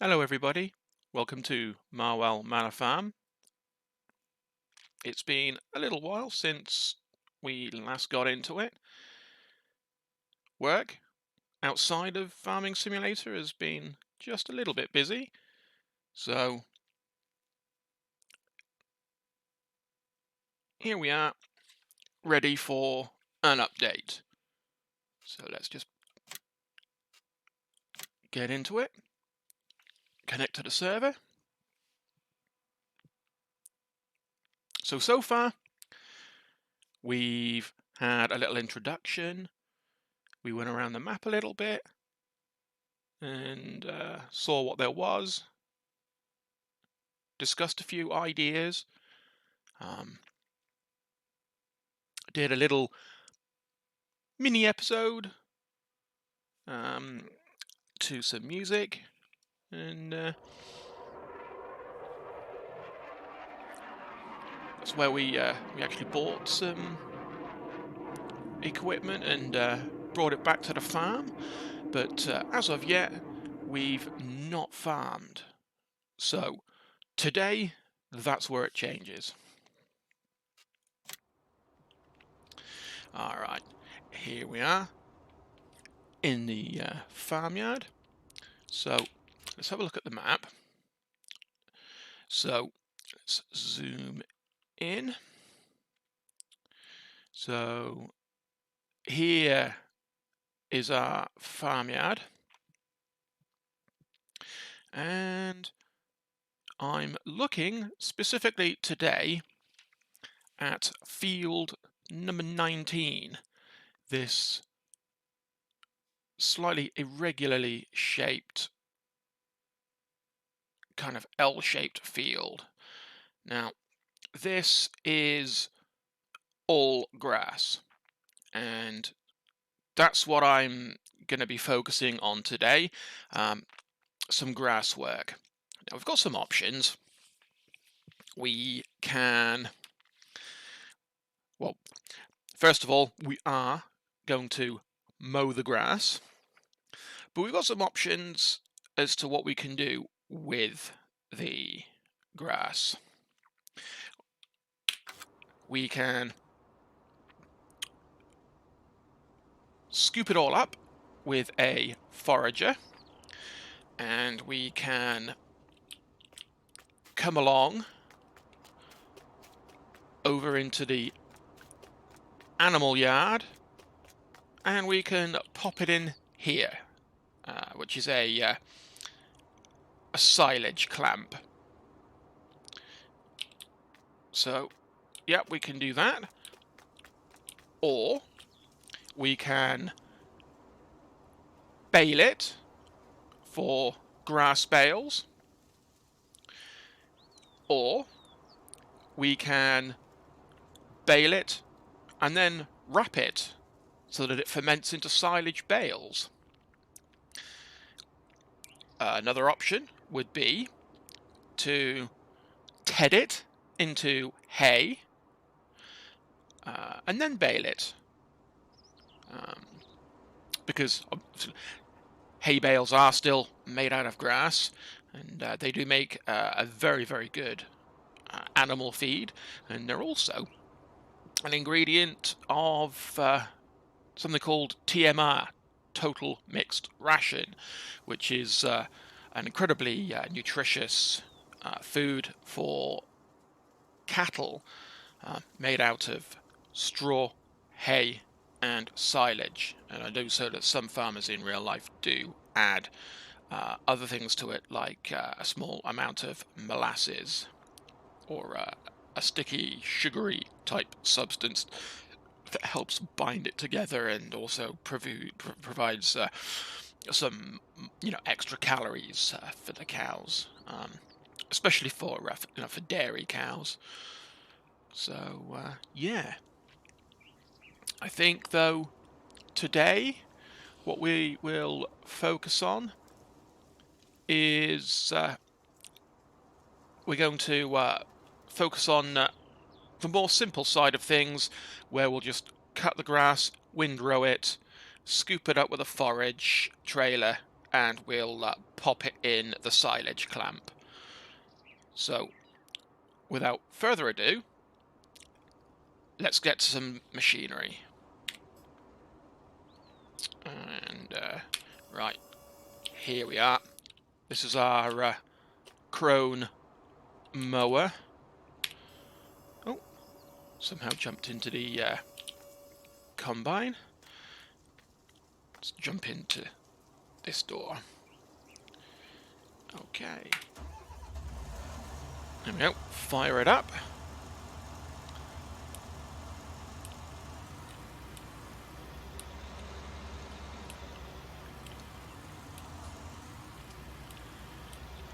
Hello everybody, welcome to Marwell Manor Farm. It's been a little while since we last got into it. Work outside of Farming Simulator has been just a little bit busy, so here we are, ready for an update. So let's just get into it, connect to the server. So far, we've had a little introduction. We went around the map a little bit and saw what there was, discussed a few ideas, did a little mini episode to some music, and that's where we actually bought some equipment and brought it back to the farm. But as of yet, we've not farmed. So today, that's where it changes. All right, here we are in the farmyard. So let's have a look at the map. So let's zoom in. So here is our farmyard, and I'm looking specifically today at field number 19, this slightly irregularly shaped kind of L-shaped field. Now this is all grass, and that's what I'm going to be focusing on today, some grass work. Now we've got some options. We can, well, first of all, we are going to mow the grass, but we've got some options as to what we can do with the grass. We can scoop it all up with a forager, and we can come along over into the animal yard, and we can pop it in here, which is a silage clamp. So yeah, we can do that, or we can bale it for grass bales, or we can bale it and then wrap it so that it ferments into silage bales. Another option would be to ted it into hay and then bale it, because hay bales are still made out of grass, and they do make a very, very good animal feed, and they're also an ingredient of something called TMR, Total Mixed Ration, which is an incredibly nutritious food for cattle, made out of straw, hay, and silage. And I know so that some farmers in real life do add other things to it, like a small amount of molasses or a sticky, sugary type substance that helps bind it together, and also provides some extra calories for the cows, especially for for dairy cows. So yeah, I think though today what we will focus on is we're going to focus on the more simple side of things, where we'll just cut the grass, windrow it, scoop it up with a forage trailer, and we'll pop it in the silage clamp. So, without further ado, let's get some machinery. And, right, here we are. This is our Krone mower. Oh, somehow jumped into the combine. Let's jump into this door. Okay. There we go. Fire it up.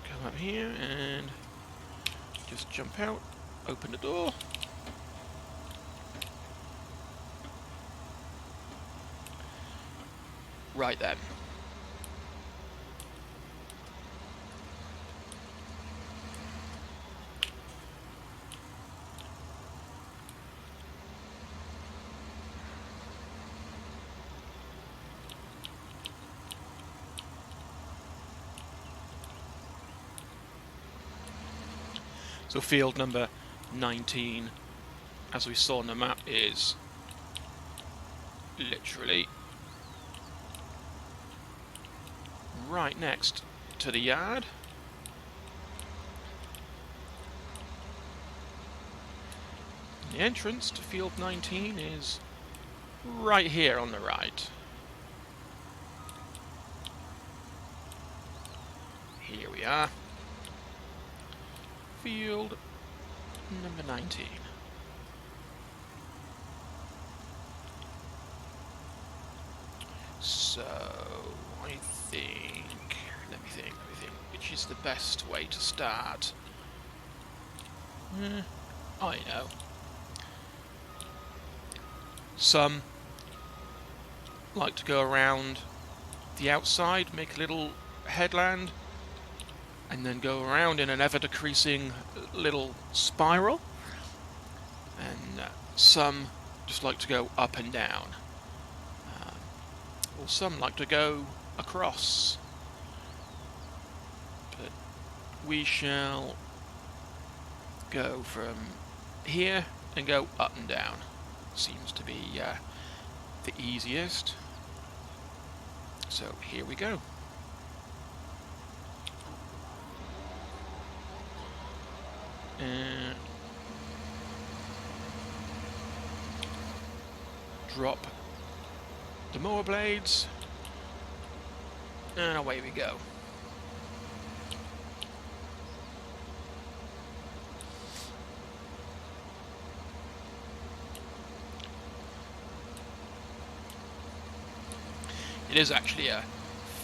Come up here and just jump out. Open the door. Right then. So field number 19, as we saw on the map, is literally right next to the yard. The entrance to field 19 is right here on the right. Here we are. Field number 19. So, I think, let me think, which is the best way to start? I know. Some like to go around the outside, make a little headland, and then go around in an ever-decreasing little spiral. And some just like to go up and down. Or some like to go across. But we shall go from here and go up and down. Seems to be the easiest. So here we go. And drop the mower blades, and away we go. It is actually a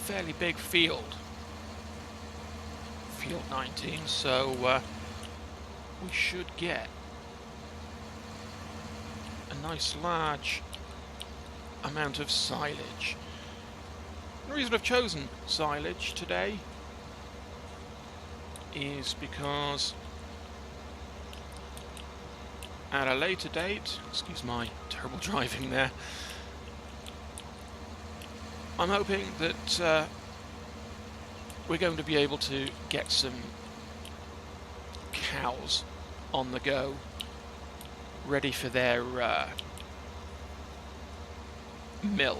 fairly big field, field 19, so we should get a nice large amount of silage. The reason I've chosen silage today is because at a later date, excuse my terrible driving there, I'm hoping that we're going to be able to get some cows on the go, ready for their milk.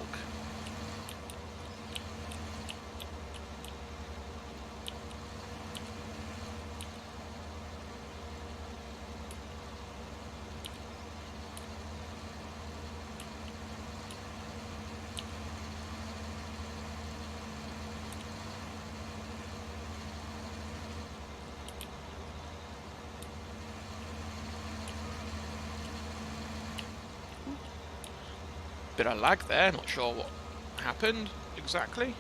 Bit of lag there, not sure what happened exactly.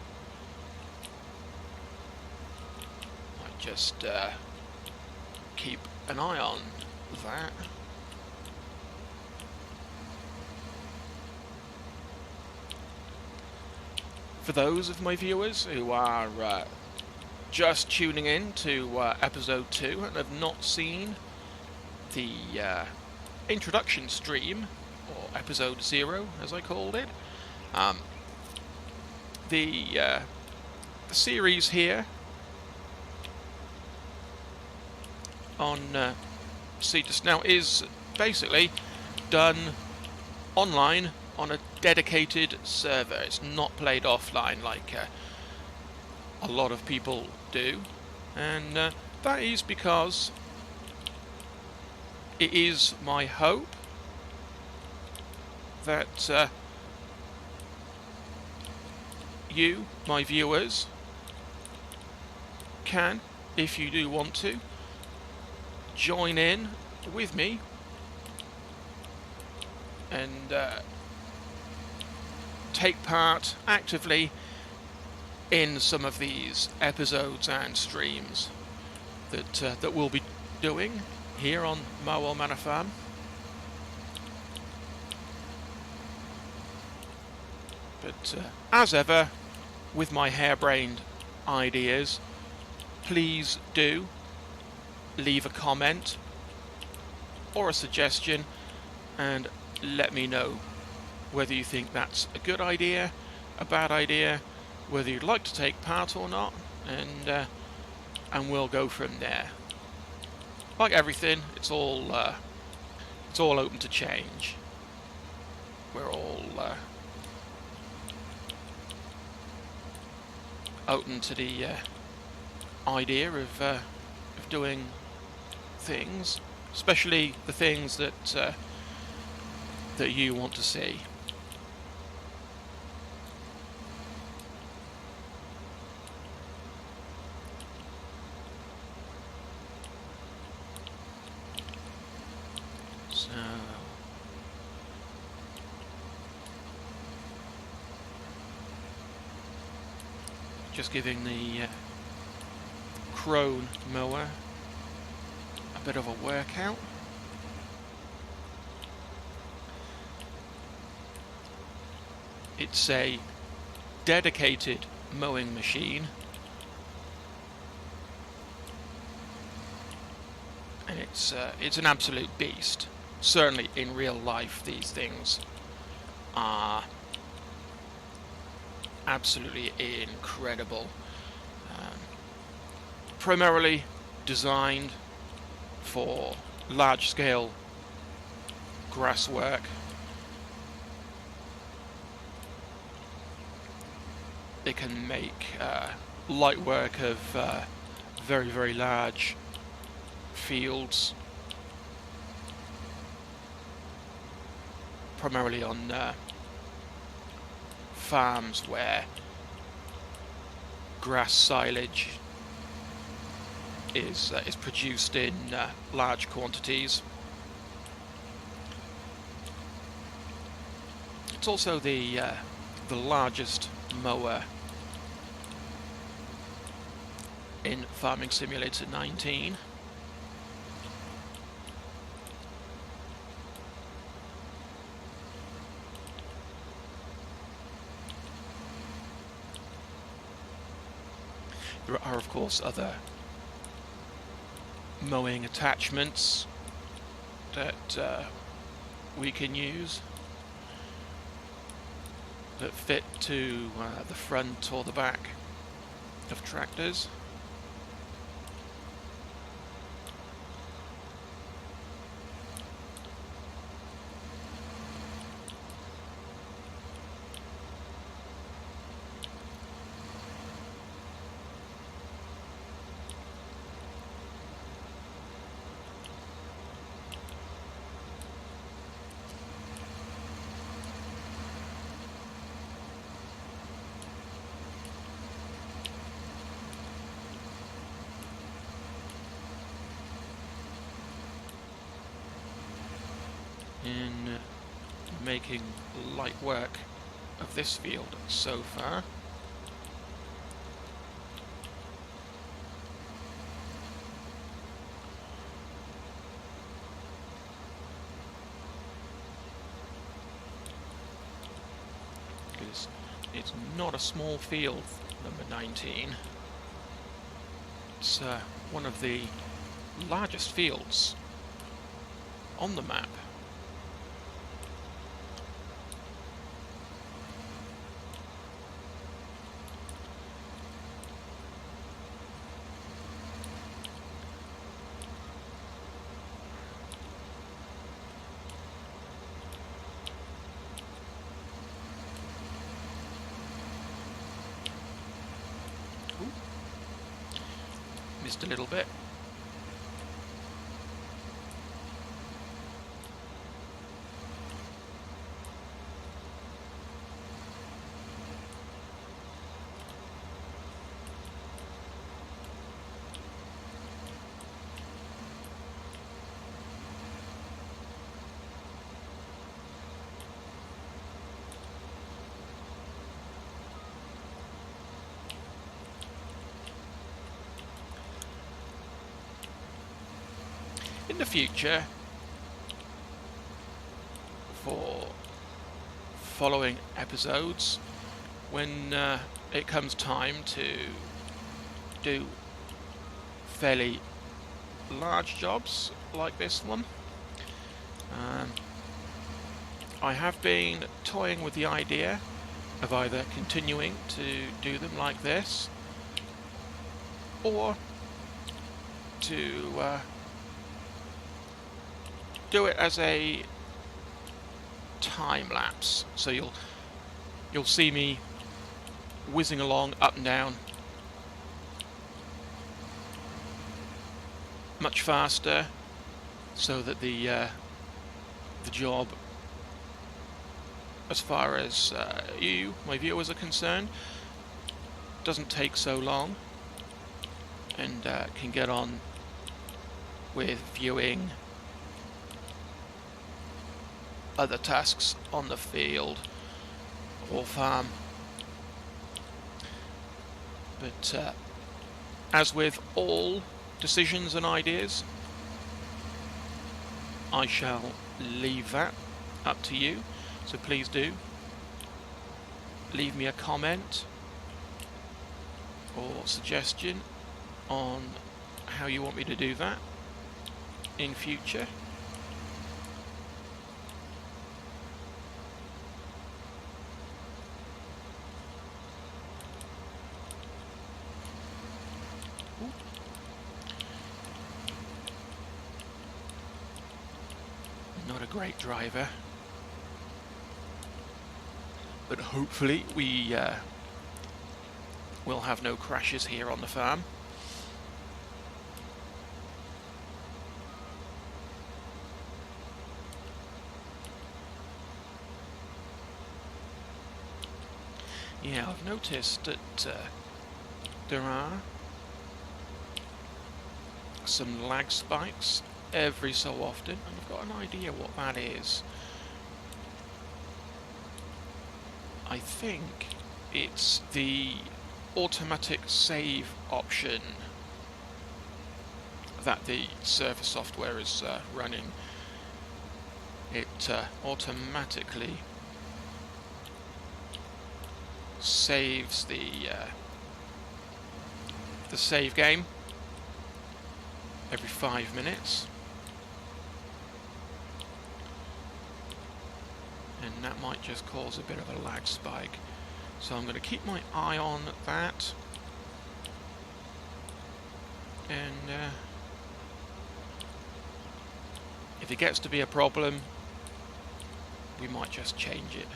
Might just keep an eye on that. For those of my viewers who are just tuning in to episode 2 and have not seen the introduction stream, or episode 0 as I called it, the the series here on Cetus now is basically done online on a dedicated server. It's not played offline like a lot of people do, and that is because it is my hope that you, my viewers, can, if you do want to, join in with me and take part actively in some of these episodes and streams that we'll be doing here on Marwell Manor Farm. But as ever, with my harebrained ideas, please do leave a comment or a suggestion and let me know whether you think that's a good idea, a bad idea, whether you'd like to take part or not, and we'll go from there. Like everything, it's all open to change. We're all open to the idea of doing things, especially the things that you want to see. So just giving the Krone mower a bit of a workout. It's a dedicated mowing machine, and it's an absolute beast. Certainly in real life, these things are absolutely incredible. Primarily designed for large-scale grass work. They can make light work of very, very large fields, primarily on farms where grass silage is produced in large quantities. It's also the largest mower in Farming Simulator 19. There are, of course, other mowing attachments that we can use that fit to the front or the back of tractors. In making light work of this field so far. Because it's not a small field, number 19. It's one of the largest fields on the map. Missed a little bit. In the future, for following episodes, when it comes time to do fairly large jobs like this one, I have been toying with the idea of either continuing to do them like this, or to do it as a time lapse. So you'll see me whizzing along up and down much faster, so that the job, as far as you, my viewers, are concerned, doesn't take so long, and can get on with viewing other tasks on the field or farm. But as with all decisions and ideas, I shall leave that up to you. So please do leave me a comment or suggestion on how you want me to do that in future. Not a great driver, but hopefully we will have no crashes here on the farm. Yeah, I've noticed that there are some lag spikes every so often, and I've got an idea what that is. I think it's the automatic save option that the server software is running. It automatically saves the save game every 5 minutes, and that might just cause a bit of a lag spike. So I'm going to keep my eye on that, and if it gets to be a problem, we might just change it.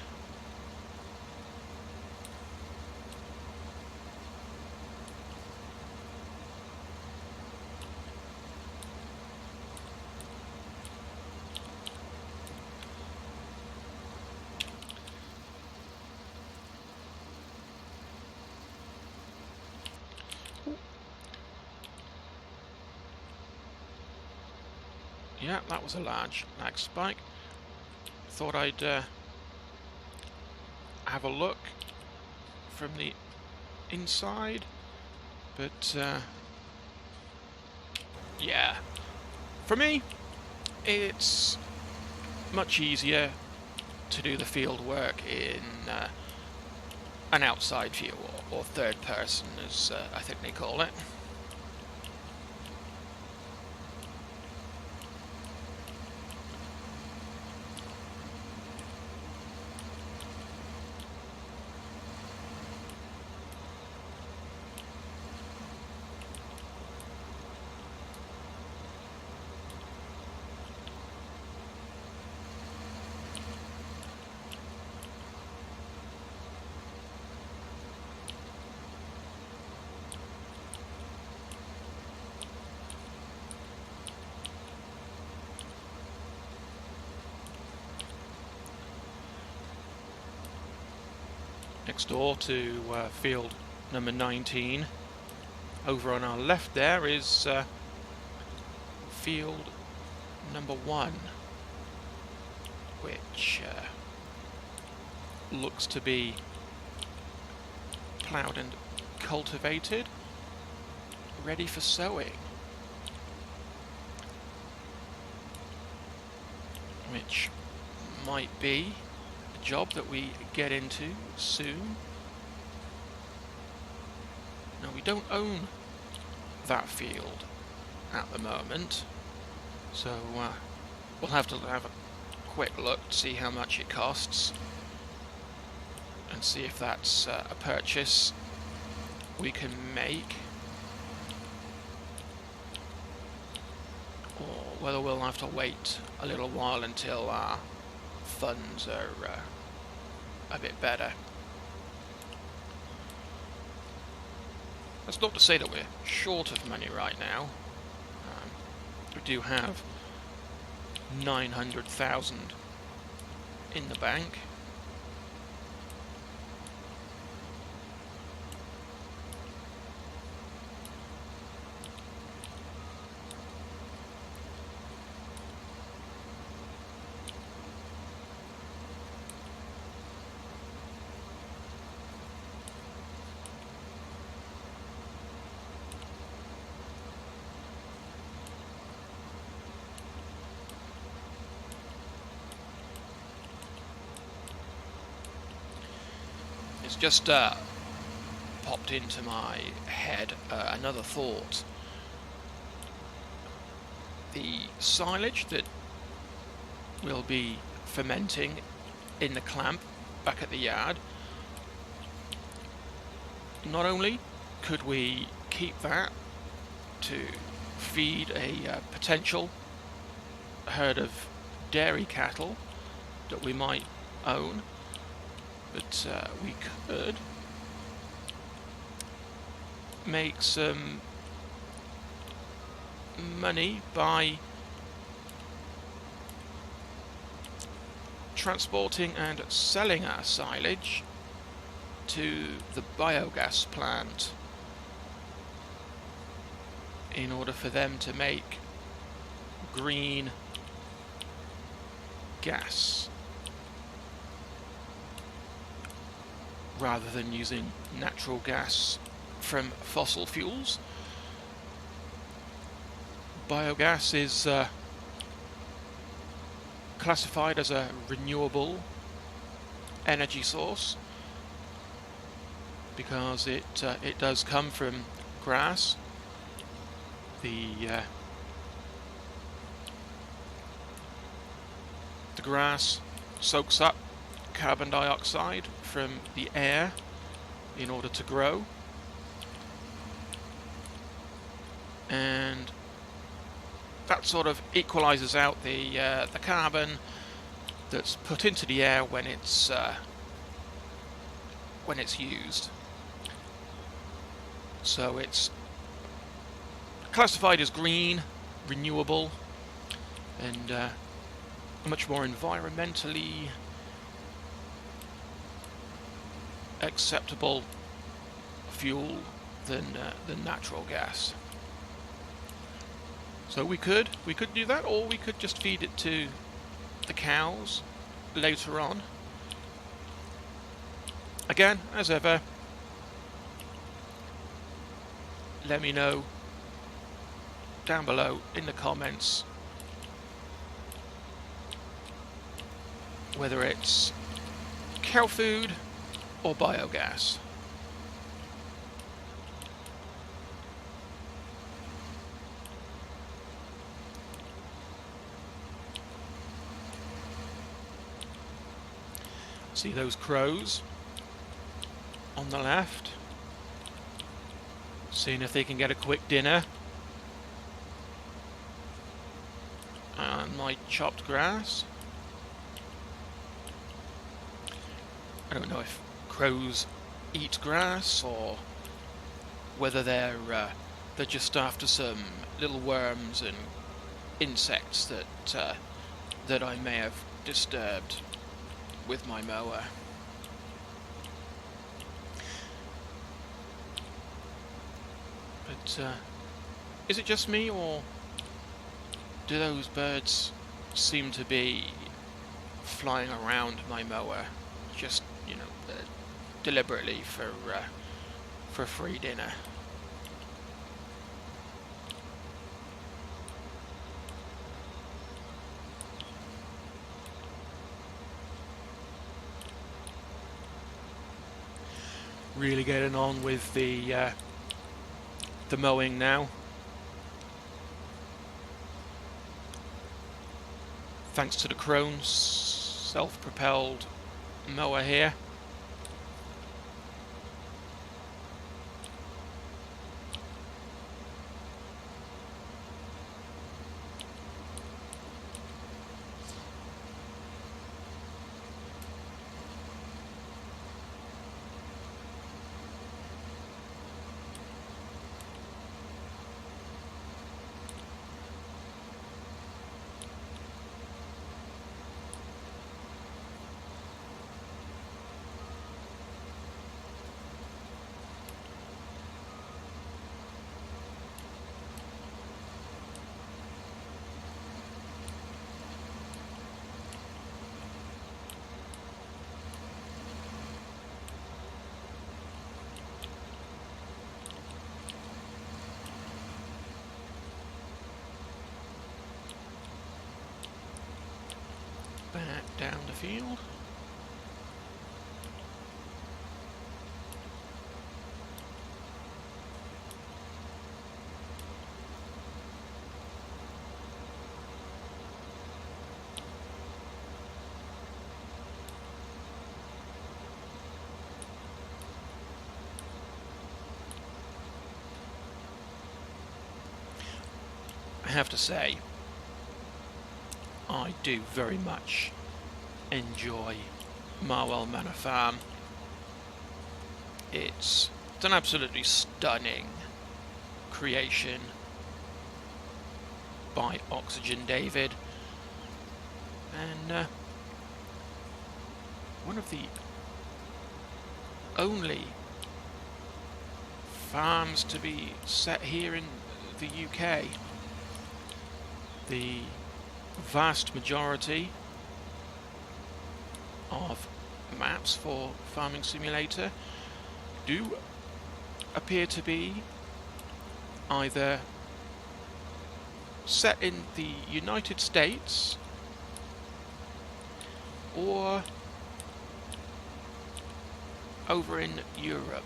Yeah, that was a large lag spike. Thought I'd have a look from the inside, but yeah, for me it's much easier to do the field work in an outside view, or third person, as I think they call it. next door to field number 19. Over on our left there is field number 1, which looks to be ploughed and cultivated, ready for sowing, which might be a job that we get into soon. Now, we don't own that field at the moment, so we'll have to have a quick look to see how much it costs and see if that's a purchase we can make, or whether we'll have to wait a little while until our funds are a bit better. That's not to say that we're short of money right now. We do have 900,000 in the bank. It's just popped into my head another thought. The silage that we'll be fermenting in the clamp back at the yard, not only could we keep that to feed a potential herd of dairy cattle that we might own, but we could make some money by transporting and selling our silage to the biogas plant in order for them to make green gas, rather than using natural gas from fossil fuels. Biogas is classified as a renewable energy source because it does come from grass. The grass soaks up carbon dioxide from the air in order to grow, and that sort of equalizes out the carbon that's put into the air when it's used. So it's classified as green, renewable, and a much more environmentally acceptable fuel than natural gas. So we could do that, or we could just feed it to the cows later on. Again, as ever, let me know down below in the comments whether it's cow food or biogas. See those crows on the left, seeing if they can get a quick dinner. And my chopped grass. I don't know if crows eat grass or whether they're just after some little worms and insects that I may have disturbed with my mower. is it just me, or do those birds seem to be flying around my mower, just, you know, deliberately for free dinner? Really getting on with the mowing now. Thanks to the Krone self-propelled mower here. Back down the field. I have to say, I do very much enjoy Marwell Manor Farm. It's an absolutely stunning creation by Oxygen David, and one of the only farms to be set here in the UK. The vast majority of maps for Farming Simulator do appear to be either set in the United States or over in Europe.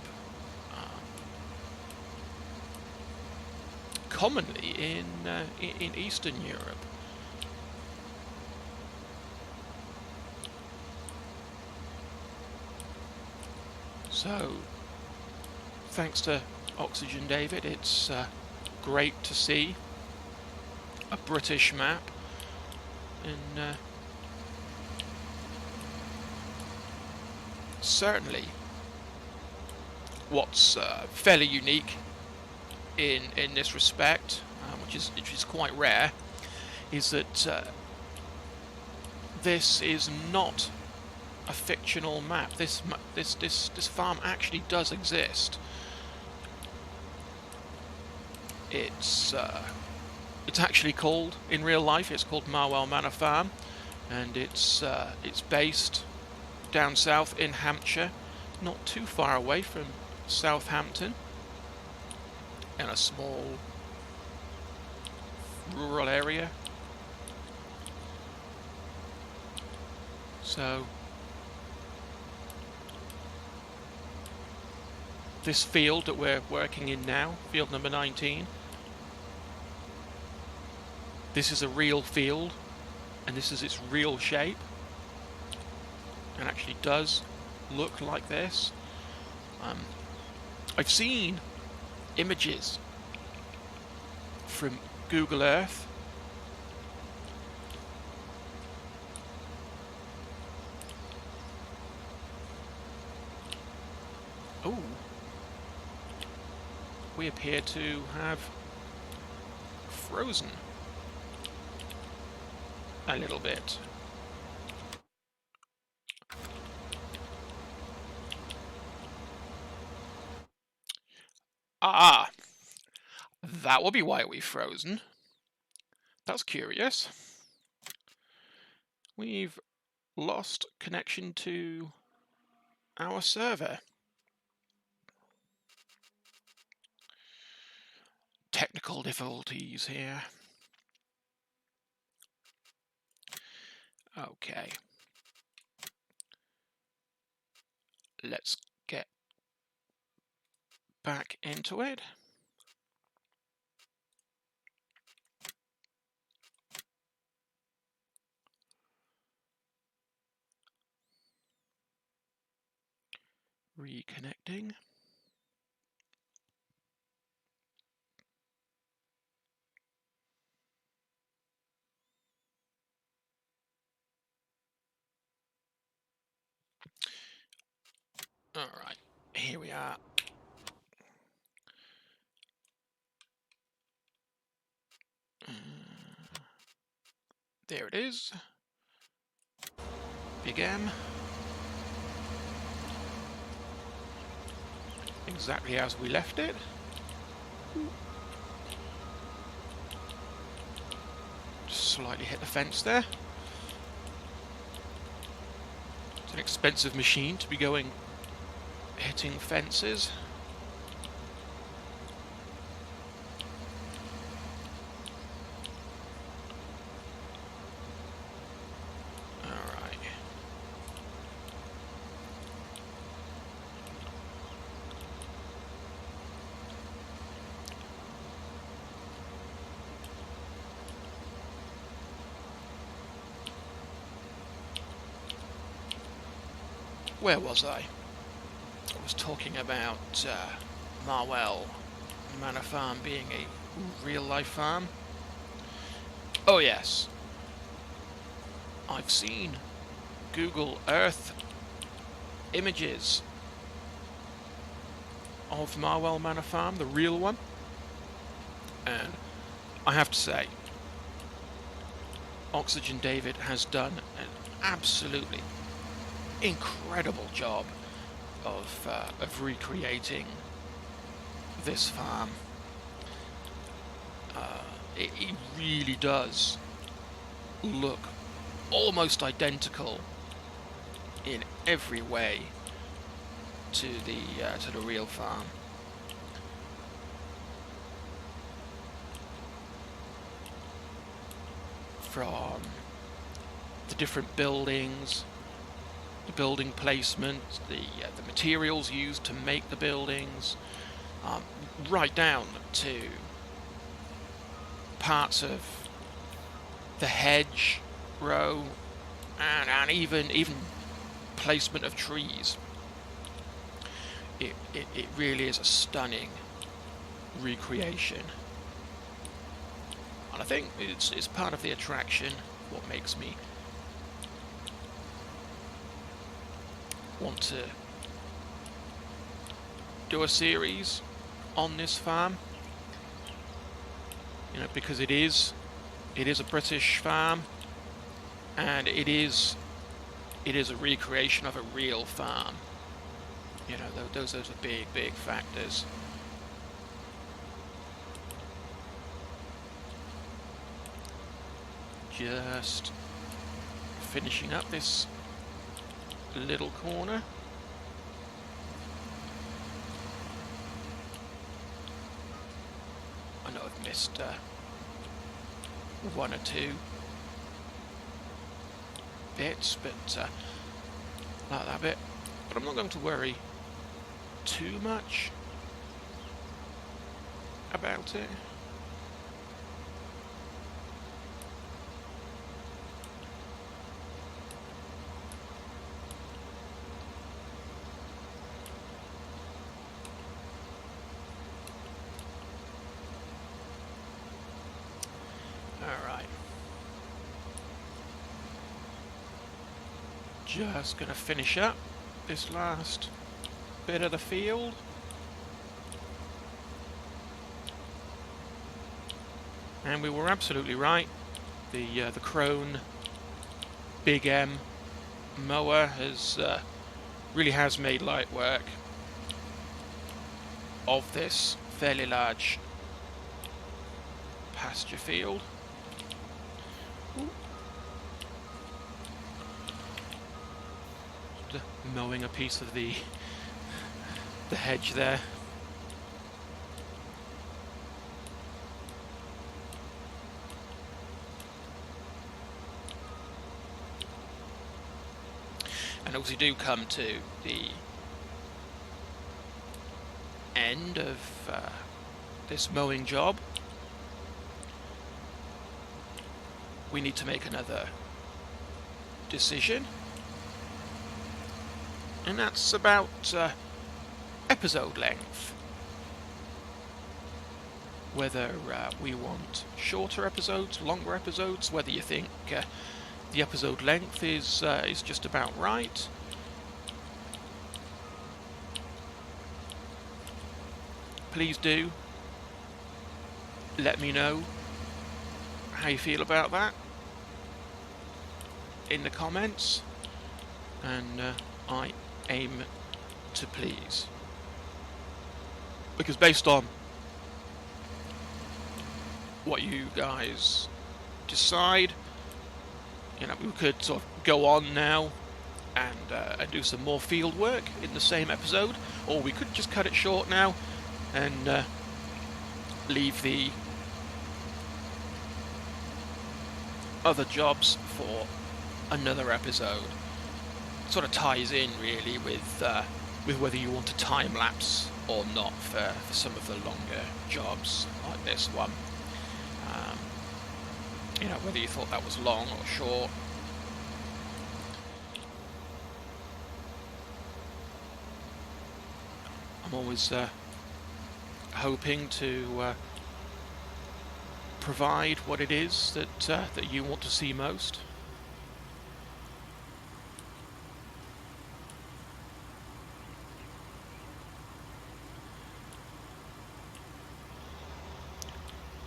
Commonly in Eastern Europe. So, thanks to Oxygen David, it's great to see a British map, and certainly what's fairly unique in this respect, which is quite rare, is that this is not a fictional map. This farm actually does exist. It's actually called, in real life, it's called Marwell Manor Farm, and it's based down south in Hampshire, not too far away from Southampton, in a small rural area. So this field that we're working in now, field number 19, this is a real field, and this is its real shape, and actually does look like this. I've seen images from Google Earth oh, we appear to have frozen a little bit. Ah, That will be why we've frozen. That's curious. We've lost connection to our server. Technical difficulties here. Okay. Let's get back into it. Reconnecting. All right, here we are. There it is. Big M. Exactly as we left it. Just slightly hit the fence there. It's an expensive machine to be hitting fences. Alright. Where was I? I was talking about Marwell Manor Farm being a real-life farm. Oh yes. I've seen Google Earth images of Marwell Manor Farm, the real one. And I have to say, Oxygen David has done an absolutely incredible job of recreating this farm. It really does look almost identical in every way to the real farm. From the different buildings, the building placement, the materials used to make the buildings, right down to parts of the hedge row, and even placement of trees. It really is a stunning recreation. And I think it's part of the attraction, what makes me want to do a series on this farm. You know, because it is a British farm, and it is a recreation of a real farm. You know, those are big factors. Just finishing up this little corner. I know I've missed one or two bits, but like that bit. But I'm not going to worry too much about it. Alright. Just gonna finish up this last bit of the field. And we were absolutely right. The Krone Big M mower really has made light work of this fairly large pasture field. Ooh. Just mowing a piece of the hedge there. And as we do come to the end of this mowing job, we need to make another decision, and that's about episode length. Whether we want shorter episodes, longer episodes, whether you think the episode length is just about right. Please do let me know how you feel about that in the comments, and I aim to please, because based on what you guys decide, you know, we could sort of go on now and do some more field work in the same episode, or we could just cut it short now and leave the other jobs for another episode. It sort of ties in really with whether you want a time lapse or not for some of the longer jobs like this one. You know, whether you thought that was long or short. I'm always hoping to provide what it is that you want to see most.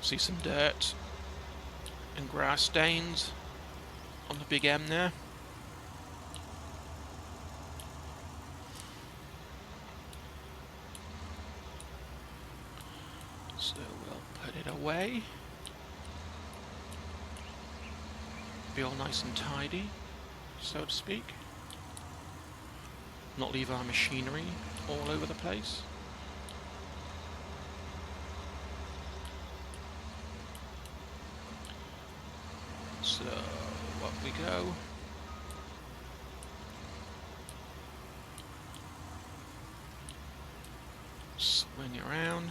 See some dirt and grass stains on the Big M there. So we'll put it away. Be all nice and tidy, so to speak. Not leave our machinery all over the place. So, up we go. Swing around.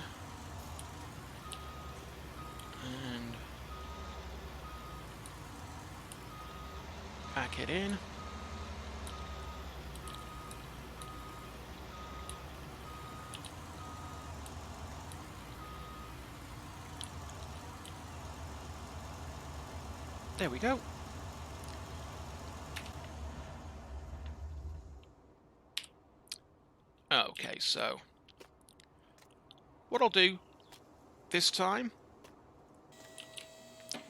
And pack it in. There we go. Okay, so what I'll do this time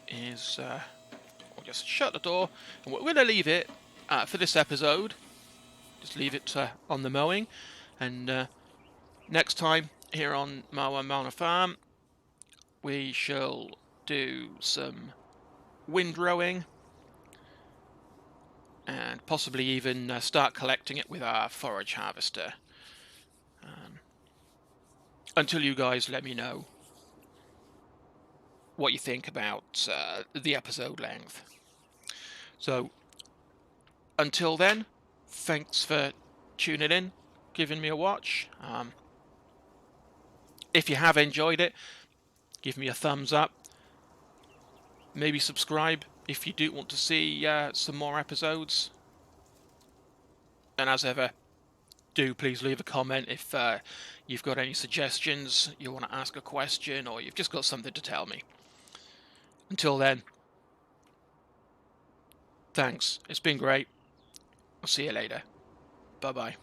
is I'll just shut the door, and we're going to leave it for this episode. Just leave it on the mowing, and next time here on Marwell Manor Farm, we shall do some windrowing, and possibly even start collecting it with our forage harvester. Until you guys let me know what you think about the episode length. So, until then, thanks for tuning in, giving me a watch. If you have enjoyed it, give me a thumbs up. Maybe subscribe if you do want to see some more episodes. And as ever, do please leave a comment if you've got any suggestions, you want to ask a question, or you've just got something to tell me. Until then, thanks. It's been great. I'll see you later. Bye-bye.